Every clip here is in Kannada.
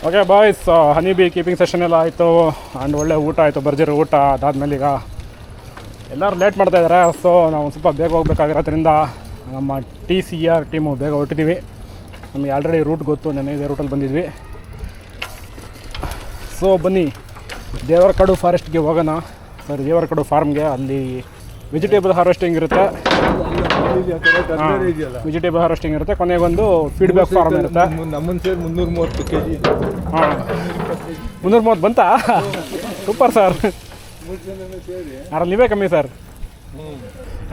Okay boys, honey bee keeping session ಎಲ್ಲ ಆಯಿತು ಆ್ಯಂಡ್ ಒಳ್ಳೆ ಊಟ ಆಯಿತು, ಭರ್ಜರಿ ಊಟ. ಅದಾದಮೇಲೆ ಈಗ ಎಲ್ಲರೂ ಲೇಟ್ ಮಾಡ್ತಾಯಿದ್ದಾರೆ. ಸೊ ನಾವು ಸ್ವಲ್ಪ ಬೇಗ ಹೋಗ್ಬೇಕಾಗಿರೋದ್ರಿಂದ ನಮ್ಮ TCR ಟೀಮು ಬೇಗ ಹೊರಟಿದ್ದೀವಿ. ನಮಗೆ ಆಲ್ರೆಡಿ ರೂಟ್ ಗೊತ್ತು, ನೆನ್ನೆ ಇದೇ ರೂಟಲ್ಲಿ ಬಂದಿದ್ವಿ. ಸೊ ಬನ್ನಿ ದೇವರಕಾಡು ಫಾರೆಸ್ಟ್ಗೆ ಹೋಗೋಣ. ದೇವರಕಾಡು ಫಾರ್ಮ್ಗೆ. ಅಲ್ಲಿ ವೆಜಿಟೇಬಲ್ ಹಾರ್ವೆಸ್ಟಿಂಗ್ ಇರುತ್ತೆ, ವೆಜಿಟೇಬಲ್ ಹಾರ್ವೆಸ್ಟಿಂಗ್ ಇರುತ್ತೆ. ಕೊನೆಗೊಂದು ಫೀಡ್ಬ್ಯಾಕ್ ಫಾರ್ಮ್ ಇರುತ್ತೆ. ನಮ್ಮನ್ನು ಸೇರಿ 330 kg. ಹಾಂ, 330 ಬಂತಾ? Super sir. ಅದ್ರಲ್ಲಿ ನೀವೇ ಕಮ್ಮಿ ಸರ್.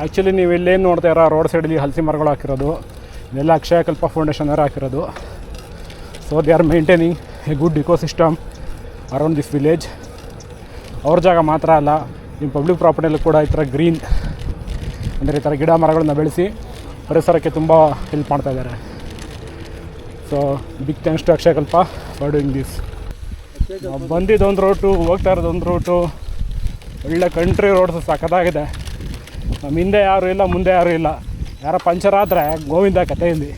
ಆ್ಯಕ್ಚುಲಿ ನೀವು ಇಲ್ಲೇನು ನೋಡ್ತಾ ಇರೋ ರೋಡ್ ಸೈಡಲ್ಲಿ ಹಲಸಿ ಮರಗಳು ಹಾಕಿರೋದು, ಇದೆಲ್ಲ ಅಕ್ಷಯಕಲ್ಪ ಫೌಂಡೇಶನ್ ಅವರು ಹಾಕಿರೋದು. So they are maintaining A good ecosystem around this village. ಅವ್ರ ಜಾಗ ಮಾತ್ರ ಅಲ್ಲ, ನಿಮ್ಮ ಪಬ್ಲಿಕ್ ಪ್ರಾಪರ್ಟಿಯಲ್ಲೂ ಕೂಡ ಈ ಥರ ಗ್ರೀನ್ ಅಂದರೆ ಈ ಥರ ಗಿಡ ಮರಗಳನ್ನ ಬೆಳೆಸಿ ಪರಿಸರಕ್ಕೆ ತುಂಬ ಹೆಲ್ಪ್ ಮಾಡ್ತಾ ಇದ್ದಾರೆ. So big thanks to Akshayakalpa for doing this. ಬಂದಿದ್ದೊಂದು ರೂಟು, ಹೋಗ್ತಾ ಇರೋದೊಂದು ರೂಟು, ಒಳ್ಳೆ ಕಂಟ್ರಿ ರೋಡ್ಸ್ ಸಖತ್ತಾಗಿದೆ. ನಮ್ಮ ಹಿಂದೆ ಯಾರೂ ಇಲ್ಲ, ಮುಂದೆ ಯಾರೂ ಇಲ್ಲ. ಯಾರೋ ಪಂಚರ್ ಆದರೆ ಗೋವಿಂದ ಕಥೆಯಲ್ಲಿ.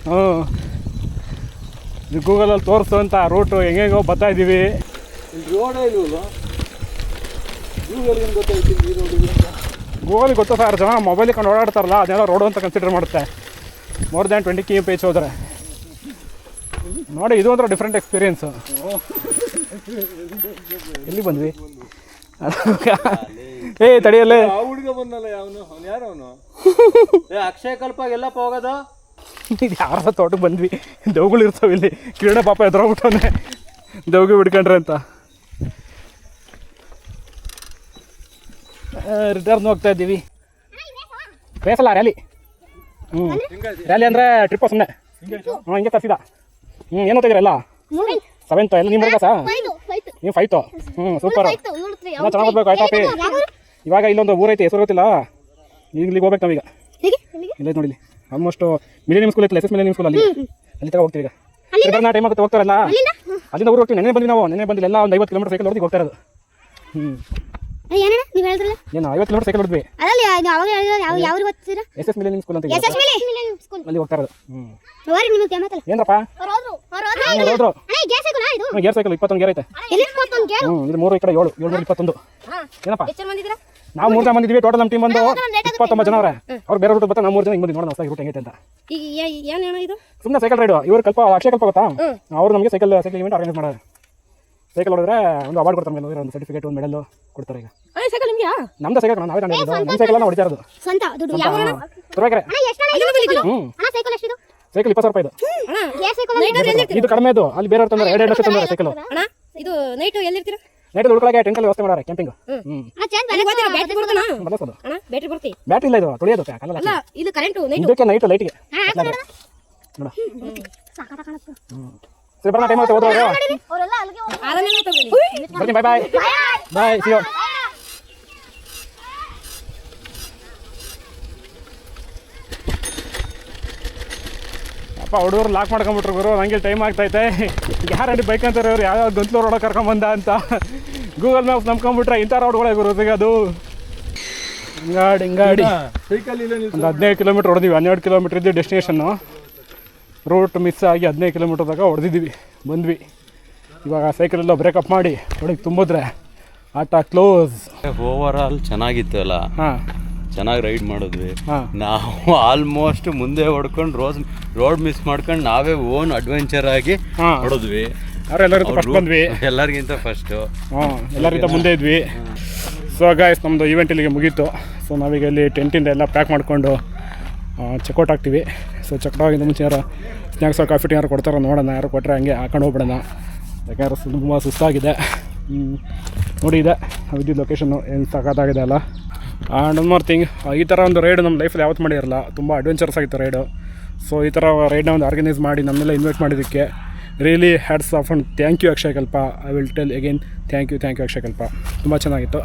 ಹ್ಞೂ, ಇದು ಗೂಗಲಲ್ಲಿ ತೋರಿಸುವಂಥ ರೂಟು ಹೆಂಗೆಗೋ ಬರ್ತಾಯಿದ್ದೀವಿ. ಗೂಗಲಿಗೆ ಗೊತ್ತಾ ಸರ್, ಜನ ಮೊಬೈಲಿಗೆ ಕೊಂಡು ಓಡಾಡ್ತಾರಲ್ಲ, ಅದನ್ನೆಲ್ಲ ರೋಡು ಅಂತ ಕನ್ಸಿಡರ್ ಮಾಡುತ್ತೆ. ಮೋರ್ ದ್ಯಾನ್ 20 km ಹೋದರೆ ನೋಡಿ. ಇದು ಒಂಥರ ಡಿಫ್ರೆಂಟ್ ಎಕ್ಸ್ಪೀರಿಯೆನ್ಸು. ಎಲ್ಲಿ ಬಂದ್ವಿ? ಏ ತಡಿಯಲ್ಲೇ ಹುಡುಗ ಬಂದಲ್ಲ, ಅವನು ಯಾರು? ಅವನು ಅಕ್ಷಯಕಲ್ಪ ಎಲ್ಲಪ್ಪ ಹೋಗೋದು? ಇದು ಯಾರ ತೋಟಕ್ಕೆ ಬಂದ್ವಿ. ದೇವ್ಗಳು ಇರ್ತಾವೆ ಇಲ್ಲಿ. ಕಿರಣ ಪಾಪ ಎದುರೋಗ್ಬಿಟ್ಟವನೆ, ದೇವ್ಗೆ ಬಿಡ್ಕೊಂಡ್ರೆ ಅಂತ. ರಿಟರ್ನ್ ಹೋಗ್ತಾ ಇದ್ದೀವಿ. ಬೇಸಲ್ಲ ರ್ಯಾಲಿ. ರ್ಯಾಲಿ ಅಂದರೆ ಟ್ರಿಪ್ಪು ಸುಮ್ಮನೆ. ಹಿಂಗೆ ತರಿಸಿದ. ಏನು ಓದ್ತಿದ್ದೀರಲ್ಲ? 7th ಎಲ್ಲ ನಿಮ್ಮ ಸಾ? ನೀವು 5th. ಸೂಪರು. ಎಲ್ಲ ಚೆನ್ನಾಗಿ ಓದ್ಬೇಕು. ಆಯ್ತಾಪಿ. ಇವಾಗ ಇಲ್ಲೊಂದು ಊರೈತಿ, ಹೆಸರು ಗೊತ್ತಿಲ್ಲ. ಇಲ್ಲಿಗೆ ಹೋಗ್ಬೇಕು ನಾವೀಗ. ಇಲ್ಲೈತೆ ನೋಡಿ, ಆಲ್ಮೋಸ್ಟ್ ಮಿಲಿನಿಯಮ್ ಸ್ಕೂಲ್ ಐತಿಲ್ಲ, SS ಮಿಲಿನಿಯಮ್ ಸ್ಕೂಲ್. ಅಲ್ಲಿ ತಗ ಹೋಗ್ತೀವಿ ಈಗ. ಬರೋಣ ಟೈಮ್ ಆಗುತ್ತೆ, ಹೋಗ್ತಾರಲ್ಲ ಅಲ್ಲಿಂದ ಊರು ಹೋಗ್ತೀವಿ. ನೆನ್ನೆ ಬಂದ್ವಿ ನಾವು. ನೆನ್ನೆ ಬಂದಿಲ್ಲ, ಎಲ್ಲ ಒಂದು 50 km ಸೈಕಲ್ ಹೊಡೆದು ಹೋಗ್ತಾ ಇರೋದು. ಏನು 50 km ಸೈಕಲ್ ಹೊಡೆದ್ವಿ. SS ಮಿಲಿನಿಯಮ್ ಸ್ಕೂಲ್ ಅಂತ ಅಲ್ಲಿ ಹೋಗ್ತಾ ಇರೋದು. ಏನಪ್ಪ ಹೋದ್ರು? ಗೇರ್ ಸೈಕಲ್ 21 ಗೇರ್ ಐತೆ. ಇದು 3 ಈ ಕಡೆ 7 721. ಏನಪ್ಪ ನಾವು 3 ಜನ ಬಂದಿದ್ವಿ. ಟೋಟಲ್ ನಮ್ಮ ಟೀಮ್ ಬಂದು 29 ಜನ ಅವ್ರೆ. ಅವ್ರು ಬೇರೆ ರೂಟ್ ಬರ್ತಾ ನಾವು 3 ಜನ ಹಿಂಗೆ ಬಂದಿದ್ದು. ನೋಡೋಣ ಹೊಸ ರೂಟ್ ಹೆಂಗೈತೆ ಅಂತ. ಸುಮ್ಮನೆ ಸೈಕಲ್ ರೈಡು. ಇವರು ಅಕ್ಷಯಕಲ್ಪ ಗೊತ್ತಾ? ಅವರು ನಮಗೆ ಸೈಕಲ್ ಇವೆಂಟ್ ಆರ್ಗನೈಸ್ ಮಾಡೋದು. ಸೈಕಲ್ ಹೊಡೆದ್ರೆ ಒಂದು ಅವಾರ್ಡ್ ಕೊಡ್ತಾರೆ, ನಮಗೆ ಒಂದು ಸರ್ಟಿಫಿಕೇಟ್, ಒಂದು ಮೆಡಲ್ ಕೊಡ್ತಾರೆ. ಈಗ ನಮ್ದು ಸೈಕಲ್ ನಾವೇ ತಂದಿದ್ದು. ನಮ್ಮ ಸೈಕಲ್ ನಾವು ಹೊಡಿತಾ ಇರೋದು. ಸೈಕಲ್ 20,000 ರೂಪಾಯಿ ಇದು. ಇದು ಕಡಿಮೆ ಇದು. ಅಲ್ಲಿ ಬೇರೆಯವ್ರು ತಂದ್ರೆ 2 ಲಕ್ಷ ತಂದ್ರೆ ಸೈಕಲ್. ನೈಟ್ ಉಳ್ಕೊಳಕ್ಕೆ ಟೆಂಟಲ್ಲಿ ವ್ಯವಸ್ಥೆ ಮಾಡಾರೆ, ಕ್ಯಾಂಪಿಂಗ್. ಬ್ಯಾಟ್ರಿ ಇಲ್ಲ, ಇದು ತುಳಿಯೋದು ಇದಕ್ಕೆ ನೈಟ್ ಲೈಟ್ಗೆ. ಸರಿ ಬರೋಣ, ಟೈಮ್ ಆಗುತ್ತೆ. ಹೋದ್ರೆ ಬನ್ನಿ, ಬಾಯ್ ಬಾಯ್ ಬಾಯ್, ಸಿ ಯು. ಅಪ್ಪ ಹುಡುಗರು ಲಾಕ್ ಮಾಡ್ಕೊಂಬಿಟ್ರು ಗುರು. ನನಗೆ ಟೈಮ್ ಆಗ್ತೈತೆ. ಯಾರು ಬೈಕ್ ಅಂತಾರೆ ಅವ್ರು, ಯಾವ್ಯಾವ ಗಂಟ್ಲು ರೋಡ ಕರ್ಕೊಂಬಂದ ಅಂತ. ಗೂಗಲ್ ಮ್ಯಾಪ್ಸ್ ನಂಬ್ಕೊಂಬಿಟ್ರೆ ಇಂಥ ರೋಡ್ಗಳೇ ಗುರು ಸಿಗೋದು. ಹಿಂಗಾಡಿ ಒಂದು 15 km ಹೊಡೆದಿವಿ. 12 km ಇದ್ದು ಡೆಸ್ಟಿನೇಷನ್ನು. ರೂಟ್ ಮಿಸ್ ಆಗಿ 15 km ತನಕ ಹೊಡೆದಿದ್ದೀವಿ, ಬಂದ್ವಿ. ಇವಾಗ ಸೈಕಲೆಲ್ಲ ಬ್ರೇಕಪ್ ಮಾಡಿ ಹೊಡೆಗೆ ತುಂಬಿದ್ರೆ ಆಟ ಕ್ಲೋಸ್. ಓವರ್ ಆಲ್ ಚೆನ್ನಾಗಿತ್ತು ಅಲ್ಲ. ಹಾಂ, ಚೆನ್ನಾಗಿ ರೈಡ್ ಮಾಡಿದ್ವಿ ನಾವು. ಆಲ್ಮೋಸ್ಟ್ ಮುಂದೆ ಹೊಡ್ಕೊಂಡು ರೋಡ್ ಮಿಸ್ ಮಾಡ್ಕೊಂಡು ನಾವೇ ಓನ್ ಅಡ್ವೆಂಚರ್ ಆಗಿ ಹೊಡೆದ್ವಿ. ಎಲ್ಲರಿಗಿಂತ ಫಸ್ಟು, ಎಲ್ಲರಿಗಿಂತ ಮುಂದೆ ಇದ್ವಿ. ಸೊ ಗಾಯ್ಸ್, ನಮ್ಮದು ಈವೆಂಟ್ ಇಲ್ಲಿಗೆ ಮುಗೀತು. ಸೊ ನಾವೀಗ ಇಲ್ಲಿ ಟೆಂಟಿಂದ ಎಲ್ಲ ಪ್ಯಾಕ್ ಮಾಡಿಕೊಂಡು ಚೆಕ್ಔಟ್ ಆಗ್ತೀವಿ. ಸೊ ಚೆಕ್ಔಟ್ ಆಗಿಂದ ಮುಂಚೆ ಯಾರು ಸ್ನ್ಯಾಕ್ಸ್ ಕಾಫಿ ಟೀ ಯಾರು ಕೊಡ್ತಾರೋ ನೋಡೋಣ. ಯಾರು ಕೊಟ್ಟರೆ ಹಂಗೆ ಹಾಕೊಂಡು ಹೋಗ್ಬಿಡೋಣ, ಯಾಕಂದ್ರೆ ತುಂಬ ಸುಸ್ತಾಗಿದೆ. ನೋಡಿ, ಇದೆ ವಿದ್ಯುತ್ ಲೊಕೇಶನ್ನು ಏನು ಸಖತ್ತಾಗಿದೆ ಅಲ್ಲ. ಆ್ಯಂಡ್ ಒನ್ ಮೋರ್ ಥಿಂಗ್, ಈ ಥರ ಒಂದು ರೈಡ್ ನಮ್ಮ ಲೈಫಲ್ಲಿ ಯಾವತ್ತು ಮಾಡಿರಲ್ಲ. ತುಂಬ ಅಡ್ವೆಂಚರ್ಸ್ ಆಗಿತ್ತು ರೈಡು. ಸೊ ಈ ಥರ ರೈಡ್ನ ಒಂದು ಆರ್ಗನೈಸ್ ಮಾಡಿ ನಮ್ಮನ್ನೆಲ್ಲ ಇನ್ವೈಟ್ ಮಾಡಿದ್ದಕ್ಕೆ really hats off and thank you Akshayakalpa. I will tell again thank you Akshayakalpa. ತುಂಬ ಚೆನ್ನಾಗಿತ್ತು.